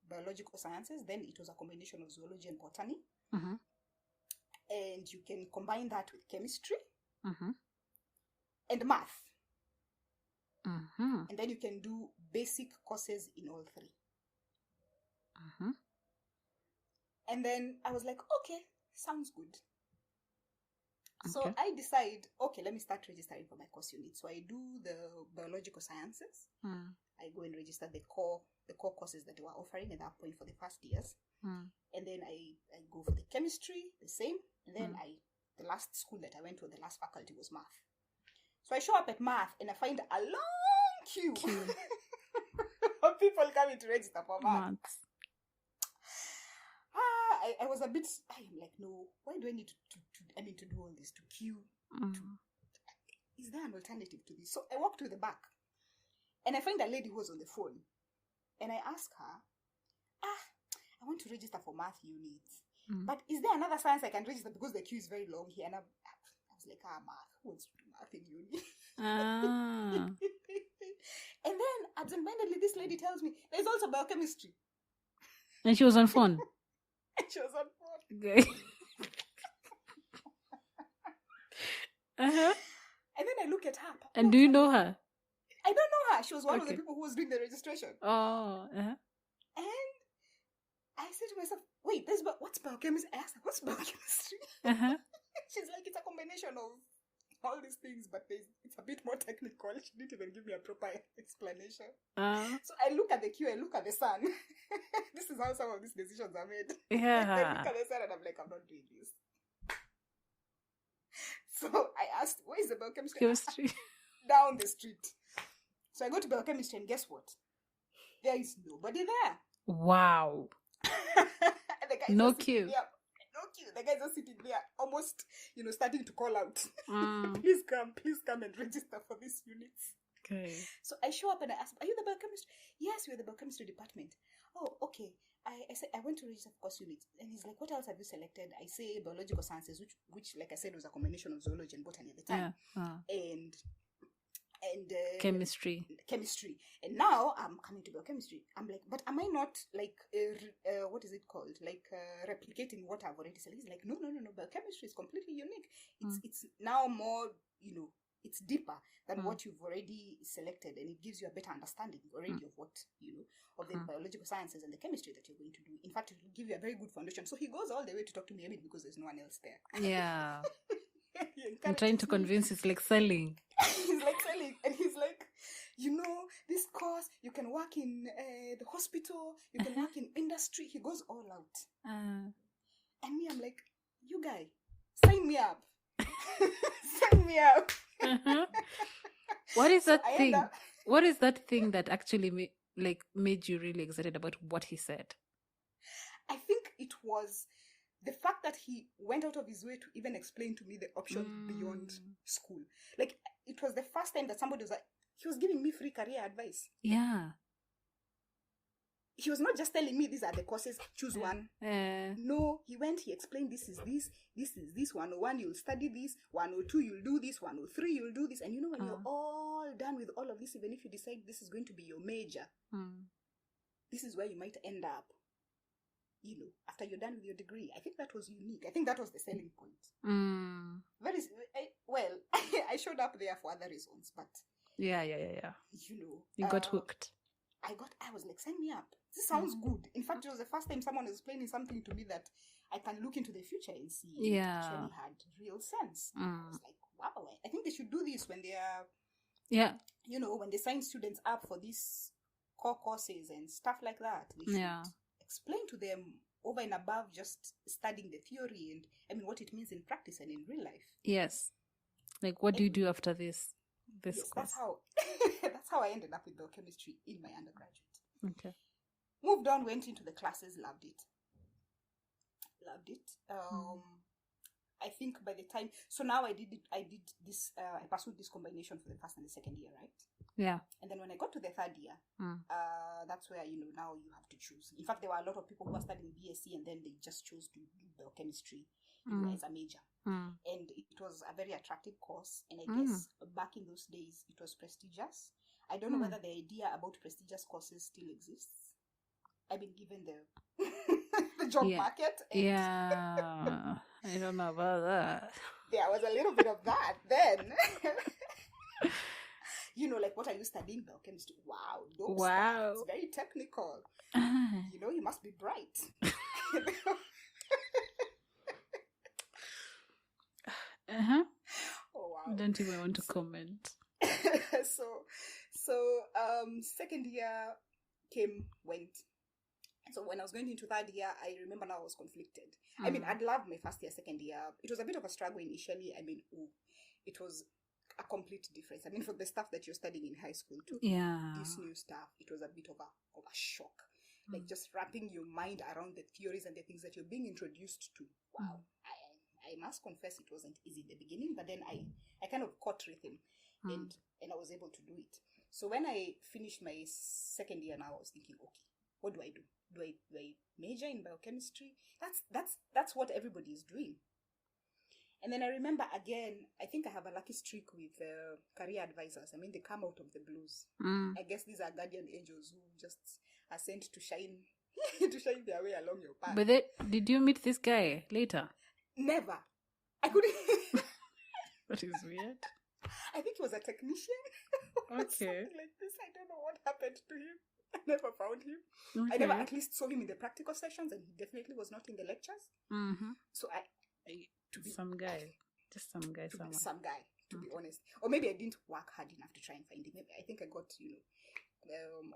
[SPEAKER 2] biological sciences. Then it was a combination of zoology and botany. And you can combine that with chemistry and math. And then you can do basic courses in all 3. And then I was like, okay, sounds good. So I decide, okay, let me start registering for my course unit. So I do the biological sciences. I go and register the core courses that they were offering at that point for the first years. And then I go for the chemistry, the same. And then the last school that I went to, the last faculty was math. So I show up at math and I find a long queue of people coming to register for math. I was a bit, I'm like, no, why do I need to do all this, to queue? Is there an alternative to this? So I walk to the back and I find a lady who was on the phone. And I ask her, I want to register for math units. But is there another science I can register, because the queue is very long here? And I was like, math, who wants to do math in uni? And then absentmindedly this lady tells me there's also biochemistry.
[SPEAKER 1] And she was on phone.
[SPEAKER 2] She was on phone.
[SPEAKER 1] Okay.
[SPEAKER 2] And then I look at her.
[SPEAKER 1] And do you know her?
[SPEAKER 2] I don't know her. She was one of the people who was doing the registration.
[SPEAKER 1] And
[SPEAKER 2] I said to myself, wait, what's biochemistry? I asked her, what's biochemistry? She's like, it's a combination of all these things, but it's a bit more technical. She didn't even give me a proper explanation. So I look at the queue, I look at the sun. This is how some of these decisions are made. I look at the sun and I'm like, I'm not doing this. So I asked, where is the biochemistry?
[SPEAKER 1] Chemistry.
[SPEAKER 2] Down the street. So I go to biochemistry and guess what? There is nobody there.
[SPEAKER 1] Wow. No queue.
[SPEAKER 2] Yeah, no queue. The guys are sitting there, almost, starting to call out. Please come and register for these units.
[SPEAKER 1] Okay.
[SPEAKER 2] So I show up and I ask, are you the biochemistry? Yes, we're the biochemistry department. Oh, okay. I said, I went to register for course units. And he's like, what else have you selected? I say biological sciences, which like I said, was a combination of zoology and botany at the time. and
[SPEAKER 1] chemistry.
[SPEAKER 2] And now I'm coming to biochemistry. I'm like, but am I not like what is it called, like replicating what I've already said? He's like, no, biochemistry is completely unique. It's now more, it's deeper than what you've already selected, and it gives you a better understanding already of what, of the biological sciences and the chemistry that you're going to do. In fact, it will give you a very good foundation. So he goes all the way to talk to me, because there's no one else there.
[SPEAKER 1] Yeah. I'm trying to convince, it's like selling.
[SPEAKER 2] He's like selling, and he's like, this course, you can work in the hospital, you can work in industry. He goes all out. And me, I'm like, you guy, sign me up. Sign me up.
[SPEAKER 1] What is that thing? What is that thing that actually made you really excited about what he said?
[SPEAKER 2] I think it was the fact that he went out of his way to even explain to me the options beyond school. Like, it was the first time that somebody was like, he was giving me free career advice.
[SPEAKER 1] Yeah.
[SPEAKER 2] He was not just telling me these are the courses, choose one. No, he explained this is this, 101 you'll study this, 102 you'll do this, 103 you'll do this. And when you're all done with all of this, even if you decide this is going to be your major, this is where you might end up. After you're done with your degree. I think that was unique. I think that was the selling point. I showed up there for other reasons, but
[SPEAKER 1] yeah. You got hooked.
[SPEAKER 2] I was like, sign me up. This sounds good. In fact, it was the first time someone was explaining something to me that I can look into the future and see it actually had real sense. I was like, wow, I think they should do this when they are, when they sign students up for these core courses and stuff like that. They should explain to them over and above just studying the theory and what it means in practice and in real life. Yes.
[SPEAKER 1] Like, what do you do after this course?
[SPEAKER 2] That's how I ended up with biochemistry in my undergraduate.
[SPEAKER 1] Okay.
[SPEAKER 2] Moved on, went into the classes, loved it. I think by the time, so now I pursued this combination for the first and the second year, right?
[SPEAKER 1] Yeah.
[SPEAKER 2] And then when I got to the third year, that's where, now you have to choose. In fact, there were a lot of people who were studying BSc and then they just chose to do biochemistry as a major. And it was a very attractive course. And I guess back in those days, it was prestigious. I don't know whether the idea about prestigious courses still exists. I've been given the job market.
[SPEAKER 1] Yeah. I don't know about that.
[SPEAKER 2] There was a little bit of that then. Like, what are you studying? Biochemistry. Wow. It's very technical. You must be bright. Oh, wow.
[SPEAKER 1] Don't even want to comment.
[SPEAKER 2] So, second year went. So when I was going into third year, I remember now I was conflicted. I mean, I'd loved my first year, second year. It was a bit of a struggle initially. I mean, it was a complete difference. I mean, for the stuff that you're studying in high school to this new stuff, it was a bit of a shock. Like, just wrapping your mind around the theories and the things that you're being introduced to. Wow. I must confess it wasn't easy in the beginning, but then I kind of caught rhythm and I was able to do it. So when I finished my second year now, I was thinking, okay, what do I do? Do I major in biochemistry? That's what everybody is doing. And then I remember again, I think I have a lucky streak with career advisors. I mean, they come out of the blues. I guess these are guardian angels who just are sent to shine their way along your path.
[SPEAKER 1] But did you meet this guy later?
[SPEAKER 2] Never. I couldn't.
[SPEAKER 1] That is weird.
[SPEAKER 2] I think he was a technician.
[SPEAKER 1] Okay.
[SPEAKER 2] Something like this. I don't know what happened to him. I never found him.
[SPEAKER 1] Okay.
[SPEAKER 2] I never at least saw him in the practical sessions, and he definitely was not in the lectures. So
[SPEAKER 1] some guy,
[SPEAKER 2] to be honest. Or maybe I didn't work hard enough to try and find him. Maybe I think I got,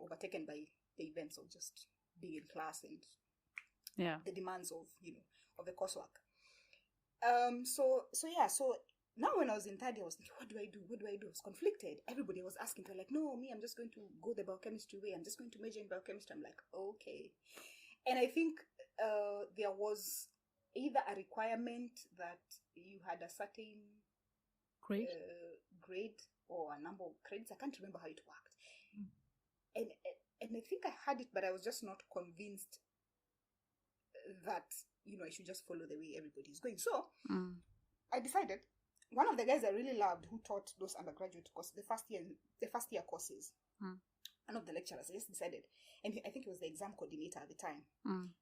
[SPEAKER 2] overtaken by the events of just being in class and the demands of, of the coursework. So now when I was in third year, I was thinking, what do I do? I was conflicted. Everybody was asking, they're like, no, me, I'm just going to go the biochemistry way. I'm just going to major in biochemistry. I'm like, okay. And I think there was either a requirement that you had a certain grade or a number of credits. I can't remember how it worked. And I think I had it, but I was just not convinced that, I should just follow the way everybody is going. So I decided one of the guys I really loved who taught those undergraduate courses, the first year courses, one of the lecturers, I just decided, and I think he was the exam coordinator at the time.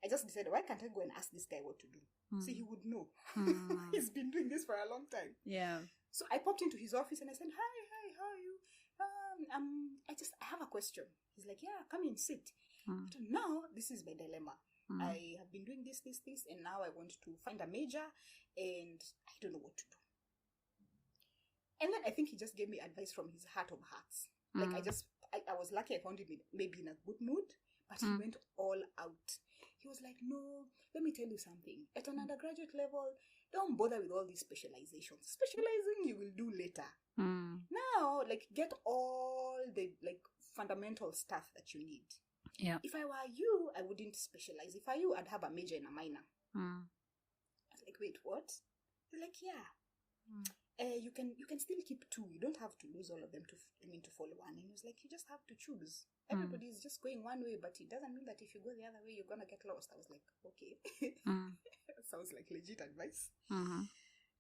[SPEAKER 2] I just decided, why can't I go and ask this guy what to do? So he would know. He's been doing this for a long time.
[SPEAKER 1] Yeah.
[SPEAKER 2] So I popped into his office and I said, hi, how are you? I have a question. He's like, yeah, come in, sit. So now, this is my dilemma. I have been doing this, and now I want to find a major, and I don't know what to do. And then I think he just gave me advice from his heart of hearts. Like, I was lucky I found him maybe in a good mood, but he went all out. He was like, no, let me tell you something. At an undergraduate level, don't bother with all these specializations. Specializing you will do later. Now, like, get all the, like, fundamental stuff that you need.
[SPEAKER 1] Yeah.
[SPEAKER 2] If I were you, I wouldn't specialize. If I were you, I'd have a major and a minor. I was like, wait, what? They're like, yeah. You can still keep two. You don't have to lose all of them to follow one. And he was like, you just have to choose. Everybody is just going one way, but it doesn't mean that if you go the other way, you're gonna get lost. I was like, okay. Sounds like legit advice.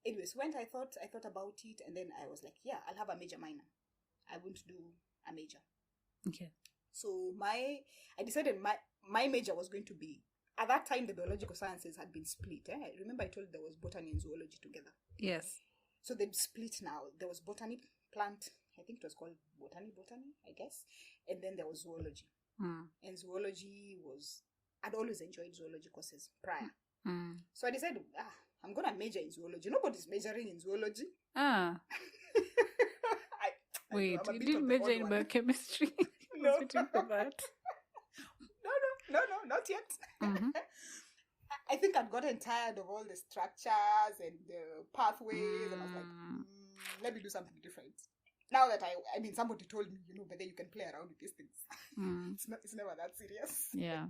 [SPEAKER 2] Anyways, when I thought about it, and then I was like, yeah, I'll have a major minor. I won't do a major.
[SPEAKER 1] Okay.
[SPEAKER 2] So I decided my major was going to be, at that time the biological sciences had been split. Remember I told you there was botany and zoology together. Yes. So they've split now. There was botany, plant, I think it was called botany, I guess. And then there was zoology. And zoology I'd always enjoyed zoology courses prior. So I decided, I'm going to major in zoology. Nobody's majoring in zoology.
[SPEAKER 1] Wait, you didn't major in biochemistry?
[SPEAKER 2] No.
[SPEAKER 1] For that.
[SPEAKER 2] No, not yet. I think I'd gotten tired of all the structures and the pathways, and I was like, let me do something different. Now that I mean, somebody told me, but then you can play around with these things. It's never that serious.
[SPEAKER 1] Yeah.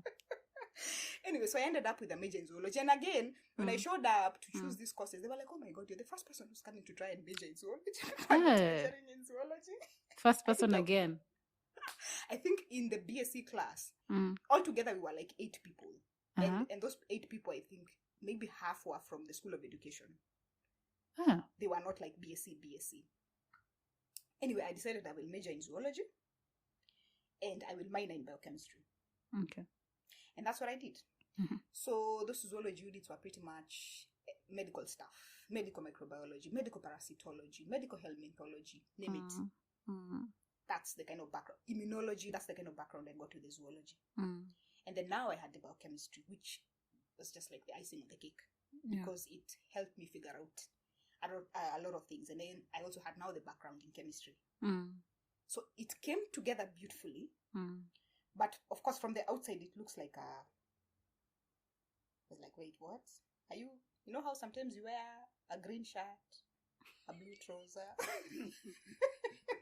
[SPEAKER 2] Anyway, so I ended up with a major in zoology. And again, when I showed up to choose these courses, they were like, oh my God, you're the first person who's coming to try and major in zoology. Majoring in zoology.
[SPEAKER 1] First person again.
[SPEAKER 2] I think in the BSc class, altogether we were like 8 people. And those 8 people, I think, maybe half were from the School of Education. They were not like BSc. Anyway, I decided I will major in zoology and I will minor in biochemistry.
[SPEAKER 1] Okay.
[SPEAKER 2] And that's what I did. So those zoology units were pretty much medical stuff, medical microbiology, medical parasitology, medical helminthology, name it. That's the kind of background. Immunology, that's the kind of background I got with the zoology. And then now I had the biochemistry, which was just like the icing on the cake. Because it helped me figure out a lot of things. And then I also had now the background in chemistry. So it came together beautifully. But of course, from the outside, it looks like I was like, wait, what? Are you know how sometimes you wear a green shirt, a blue trouser?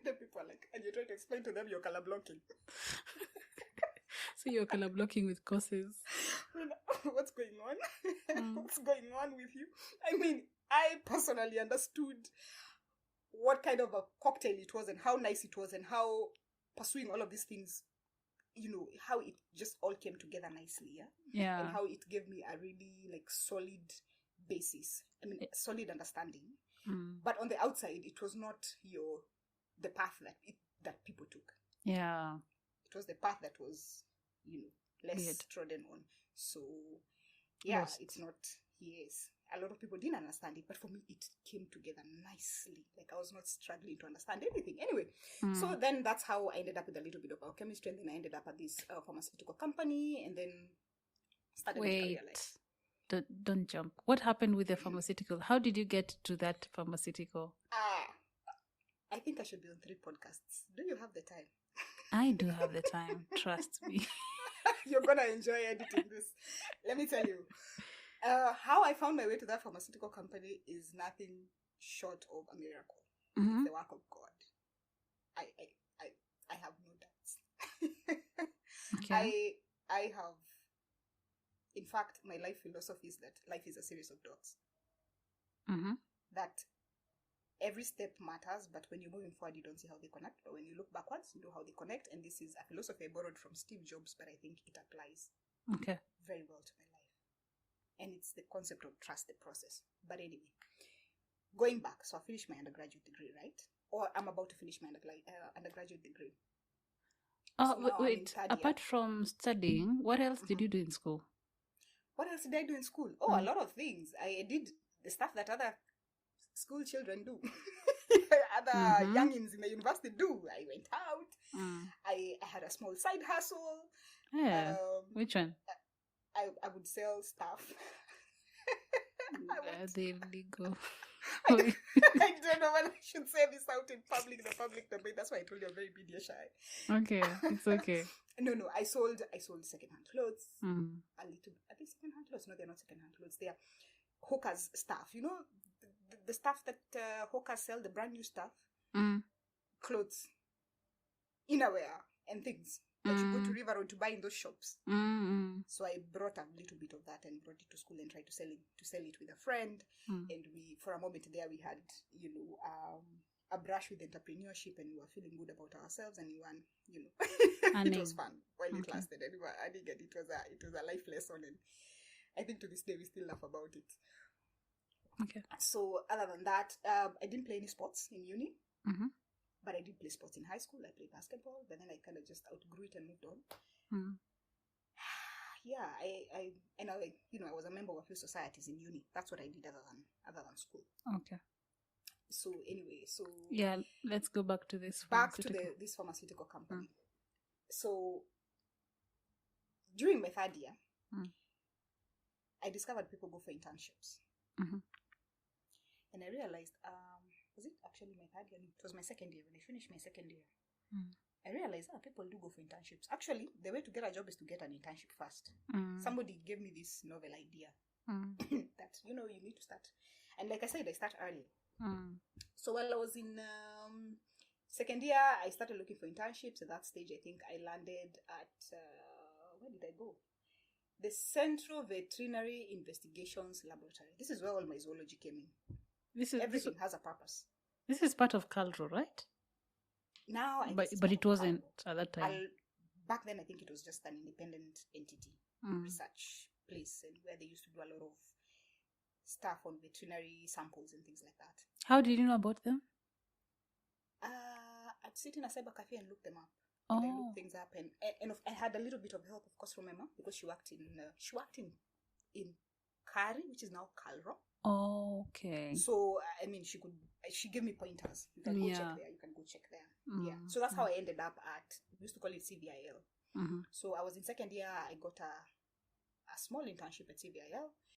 [SPEAKER 2] The people are like, and you try to explain to them you're color blocking.
[SPEAKER 1] So you're color blocking with courses.
[SPEAKER 2] What's going on? What's going on with you? I mean, I personally understood what kind of a cocktail it was and how nice it was and how pursuing all of these things, how it just all came together nicely, yeah? And how it gave me a really, like, solid basis. I mean, solid understanding. But on the outside, it was not the path that people took. Yeah. It was the path that was, less trodden on. So, yeah, it's not, yes. A lot of people didn't understand it, but for me, it came together nicely. Like, I was not struggling to understand anything. Anyway, so then that's how I ended up with a little bit of biochemistry, and then I ended up at this pharmaceutical company, and then started my career life.
[SPEAKER 1] Don't jump. What happened with the pharmaceutical? How did you get to that pharmaceutical?
[SPEAKER 2] I think I should be on 3 podcasts. Do you have the time?
[SPEAKER 1] I do have the time. Trust me.
[SPEAKER 2] You're going to enjoy editing this. Let me tell you. How I found my way to that pharmaceutical company is nothing short of a miracle. It's the work of God. I have no doubts. Okay. I have, in fact, my life philosophy is that life is a series of dots. That every step matters, but when you're moving forward, you don't see how they connect. But when you look backwards, you know how they connect. And this is a philosophy I borrowed from Steve Jobs, but I think it applies very well to my life. And it's the concept of trust the process. But anyway, going back, so I finished my undergraduate degree, right? Or I'm about to finish my undergraduate degree.
[SPEAKER 1] Oh,
[SPEAKER 2] So now I'm in
[SPEAKER 1] wait.
[SPEAKER 2] third
[SPEAKER 1] Apart
[SPEAKER 2] year.
[SPEAKER 1] from studying, what else did you do in school?
[SPEAKER 2] What else did I do in school? Oh, a lot of things. I did the stuff that other school children do. Other youngins in the university do. I went out. I had a small side hustle.
[SPEAKER 1] Yeah. Which one?
[SPEAKER 2] I would sell stuff.
[SPEAKER 1] They're legal.
[SPEAKER 2] I don't know whether I should say this out in public, the public domain. That's why I told you I'm very media shy.
[SPEAKER 1] Okay, it's okay.
[SPEAKER 2] No, I sold secondhand clothes.
[SPEAKER 1] Mm.
[SPEAKER 2] A little, I think secondhand clothes. No, they're not secondhand clothes. They are hawkers stuff. You know, the stuff that hawkers sell, the brand new stuff, clothes, innerwear, and things that you go to River Road to buy in those shops. So I brought a little bit of that and brought it to school and tried to sell it with a friend. And we, for a moment there, we had, you know, a brush with entrepreneurship, and we were feeling good about ourselves, and we were, you know, it was fun while it lasted. And we were adding, and it was a life lesson, and I think to this day we still laugh about it.
[SPEAKER 1] Okay.
[SPEAKER 2] So other than that, I didn't play any sports in uni. But I did play sports in high school. I played basketball, but then I kind of just outgrew it and moved on. Yeah, I you know, I was a member of a few societies in uni. That's what I did other than school.
[SPEAKER 1] Okay.
[SPEAKER 2] So anyway,
[SPEAKER 1] yeah, let's go back to this.
[SPEAKER 2] This pharmaceutical company. So during my third year, I discovered people go for internships, and I realized, was it actually my third year? It was my second year. When I finished my second year, I realized people do go for internships. Actually, the way to get a job is to get an internship first. Somebody gave me this novel idea that, you know, you need to start. And like I said, I start early. So while I was in second year, I started looking for internships. At that stage, I think I landed at, where did I go? The Central Veterinary Investigations Laboratory. This is where all my zoology came in. Everything has a purpose.
[SPEAKER 1] This is part of Calro, right?
[SPEAKER 2] Now,
[SPEAKER 1] but it wasn't at that time.
[SPEAKER 2] Back then, I think it was just an independent entity, research place, and where they used to do a lot of stuff on veterinary samples and things like that.
[SPEAKER 1] How did you know about them?
[SPEAKER 2] I'd sit in a cyber cafe and look them up. And I looked things up, and I had a little bit of help, of course, from my mom, because she worked in Kari, which is now Calro.
[SPEAKER 1] Oh, okay.
[SPEAKER 2] So I mean, she gave me pointers. You can go check there. You can go check there. Yeah. So that's how I ended up we used to call it CVIL. So I was in second year. I got a small internship at CVIL.